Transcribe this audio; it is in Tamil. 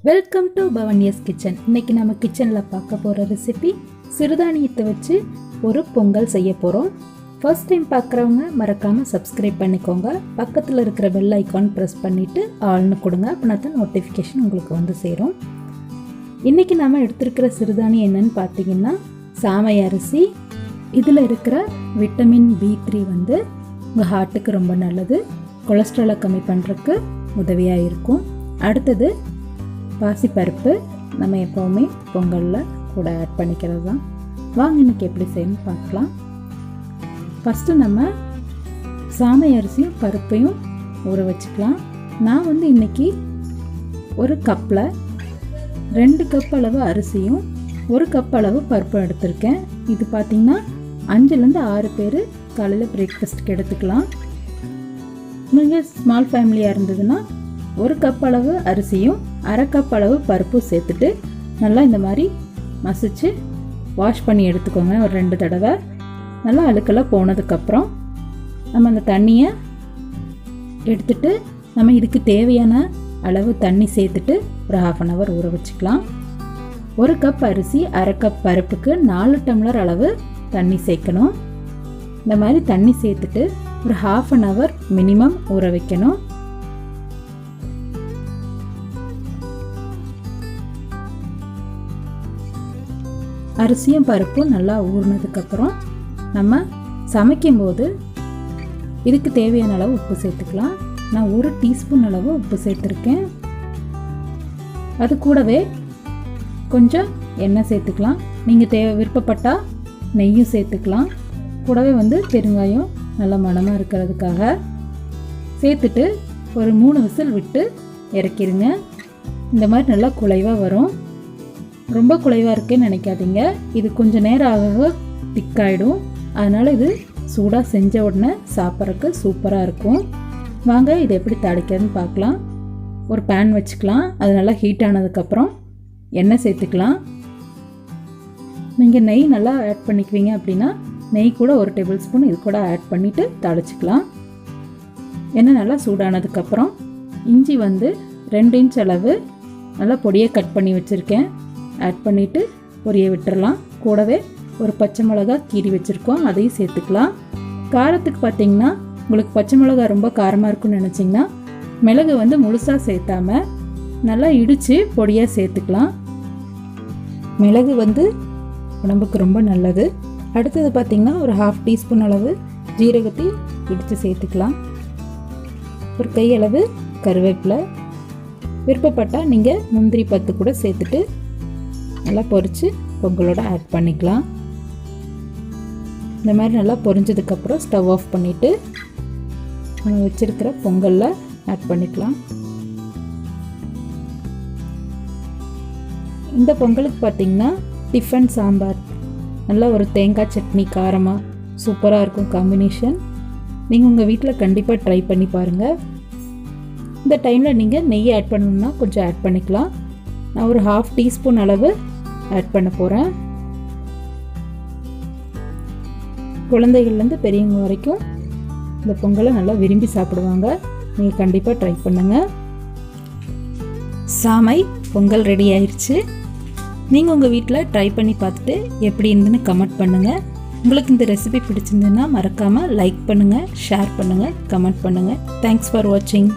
Welcome to பவன்யஸ் kitchen. இன்றைக்கி நம்ம கிச்சனில் பார்க்க போகிற ரெசிபி சிறுதானியத்தை வச்சு ஒரு பொங்கல் செய்ய போகிறோம். ஃபர்ஸ்ட் டைம் பார்க்குறவங்க மறக்காமல் சப்ஸ்கிரைப் பண்ணிக்கோங்க. பக்கத்தில் இருக்கிற பெல் ஐக்கான் ப்ரெஸ் பண்ணிவிட்டு ஆல்னு கொடுங்க. அப்படின்னா தான் நோட்டிஃபிகேஷன் உங்களுக்கு வந்து சேரும். இன்றைக்கி நம்ம எடுத்துருக்கிற சிறுதானியம் என்னன்னு பார்த்தீங்கன்னா சாமை அரிசி. இதில் இருக்கிற விட்டமின் B3 வந்து உங்கள் ஹார்ட்டுக்கு ரொம்ப நல்லது, கொலஸ்ட்ராலை கம்மி பண்ணுறதுக்கு உதவியாக இருக்கும். அடுத்தது பாசிப்பருப்பு, நம்ம எப்போவுமே பொங்கலில் கூட ஆட் பண்ணிக்கிறது தான். வாங்க இன்றைக்கி எப்படி செய்யணும்னு பார்க்கலாம். ஃபஸ்ட்டு நம்ம சாமை அரிசியும் பருப்பையும் ஊற வச்சுக்கலாம். நான் வந்து இன்றைக்கி ஒரு கப்பில் 2 கப் அளவு அரிசியும் 1 கப் அளவு பருப்பும் எடுத்திருக்கேன். இது பார்த்திங்கன்னா 5லேருந்து 6 பேர் காலையில் பிரேக்ஃபாஸ்ட்டுக்கு எடுத்துக்கலாம். நீங்கள் ஸ்மால் ஃபேமிலியாக இருந்ததுன்னா 1 கப் அளவு அரிசியும் 1/2 கப் அளவு பருப்பும் சேர்த்துட்டு நல்லா இந்த மாதிரி மசிச்சு வாஷ் பண்ணி எடுத்துக்கோங்க. ஒரு 2 தடவை நல்லா அழுக்கெல்லாம் போனதுக்கப்புறம் நம்ம அந்த தண்ணியை எடுத்துட்டு நம்ம இதுக்கு தேவையான அளவு தண்ணி சேர்த்துட்டு ஒரு 1/2 hour ஊற வச்சுக்கலாம். 1 கப் அரிசி 1/2 கப் பருப்புக்கு 4 டம்ளர் அளவு தண்ணி சேர்க்கணும். இந்த மாதிரி தண்ணி சேர்த்துட்டு ஒரு 1/2 hour மினிமம் ஊற வைக்கணும். அரிசியும் பருப்பும் நல்லா ஊறினதுக்கப்புறம் நம்ம சமைக்கும்போது இதுக்கு தேவையான அளவு உப்பு சேர்த்துக்கலாம். நான் 1 டீஸ்பூன் அளவு உப்பு சேர்த்துருக்கேன். அது கூடவே கொஞ்சம் எண்ணெய் சேர்த்துக்கலாம். நீங்கள் விருப்பப்பட்டால் நெய்யும் சேர்த்துக்கலாம். கூடவே வந்து பெருங்காயம் நல்லா மணமாக இருக்கிறதுக்காக சேர்த்துட்டு ஒரு 3 விசில் விட்டு இறக்கிடுங்க. இந்த மாதிரி நல்லா குழைவாக வரும். ரொம்ப குழைவாக இருக்குன்னு நினைக்காதீங்க. இது கொஞ்சம் நேரம் ஆக திக்காயிடும். அதனால் இது சூடாக செஞ்ச உடனே சாப்பிட்றதுக்கு சூப்பராக இருக்கும். வாங்க இதை எப்படி தாளிக்கிறதுன்னு பார்க்கலாம். ஒரு பேன் வச்சுக்கலாம். அது நல்லா ஹீட் ஆனதுக்கப்புறம் எண்ணெய் சேர்த்துக்கலாம். நீங்கள் நெய் நல்லா ஆட் பண்ணிக்குவீங்க அப்படின்னா நெய் கூட 1 டேபிள் ஸ்பூன் இது கூட ஆட் பண்ணிவிட்டு தாளிச்சிக்கலாம். எண்ணெய் நல்லா சூடானதுக்கப்புறம் இஞ்சி வந்து 2 இன்ச் அளவு நல்லா பொடியை கட் பண்ணி வச்சுருக்கேன். ஆட் பண்ணிவிட்டு பொரிய விட்டுறலாம். கூடவே ஒரு பச்சை மிளகா கீறி வச்சுருக்கோம், அதையும் சேர்த்துக்கலாம். காரத்துக்கு பார்த்திங்கன்னா உங்களுக்கு பச்சை மிளகா ரொம்ப காரமாக இருக்குன்னு நினச்சிங்கன்னா மிளகு வந்து முழுசாக சேர்த்தாம நல்லா இடித்து பொடியாக சேர்த்துக்கலாம். மிளகு வந்து உடம்புக்கு ரொம்ப நல்லது. அடுத்தது பார்த்திங்கன்னா ஒரு 1/2 டீஸ்பூன் அளவு ஜீரகத்தையும் இடித்து சேர்த்துக்கலாம். ஒரு கையளவு கருவேப்பிலை, விருப்பப்பட்டால் நீங்கள் முந்திரி பத்து கூட சேர்த்துட்டு நல்லா பொரித்து பொங்கலோட ஆட் பண்ணிக்கலாம். இந்த மாதிரி நல்லா பொரிஞ்சதுக்கப்புறம் ஸ்டவ் ஆஃப் பண்ணிவிட்டு நம்ம வச்சுருக்கிற பொங்கலில் ஆட் பண்ணிக்கலாம். இந்த பொங்கலுக்கு பார்த்திங்கன்னா டிஃபன் சாம்பார், நல்லா ஒரு தேங்காய் சட்னி காரமாக சூப்பராக இருக்கும் காம்பினேஷன். நீங்கள் உங்கள் வீட்டில் கண்டிப்பாக ட்ரை பண்ணி பாருங்கள். இந்த டைமில் நீங்கள் நெய் ஆட் பண்ணணுன்னா கொஞ்சம் ஆட் பண்ணிக்கலாம். நான் ஒரு 1/2 டீஸ்பூன் அளவு ஆட் பண்ண போகிறேன். குழந்தைகள்லேருந்து பெரியவங்க வரைக்கும் இந்த பொங்கலை நல்லா விரும்பி சாப்பிடுவாங்க. நீங்கள் கண்டிப்பாக ட்ரை பண்ணுங்கள். சாமை பொங்கல் ரெடி ஆயிடுச்சு. நீங்கள் உங்கள் வீட்டில் ட்ரை பண்ணி பார்த்துட்டு எப்படி இருந்துன்னு கமெண்ட் பண்ணுங்கள். உங்களுக்கு இந்த ரெசிபி பிடிச்சிருந்துன்னா மறக்காமல் லைக் பண்ணுங்கள், ஷேர் பண்ணுங்கள், கமெண்ட் பண்ணுங்கள். தேங்க்ஸ் ஃபார் வாட்சிங்.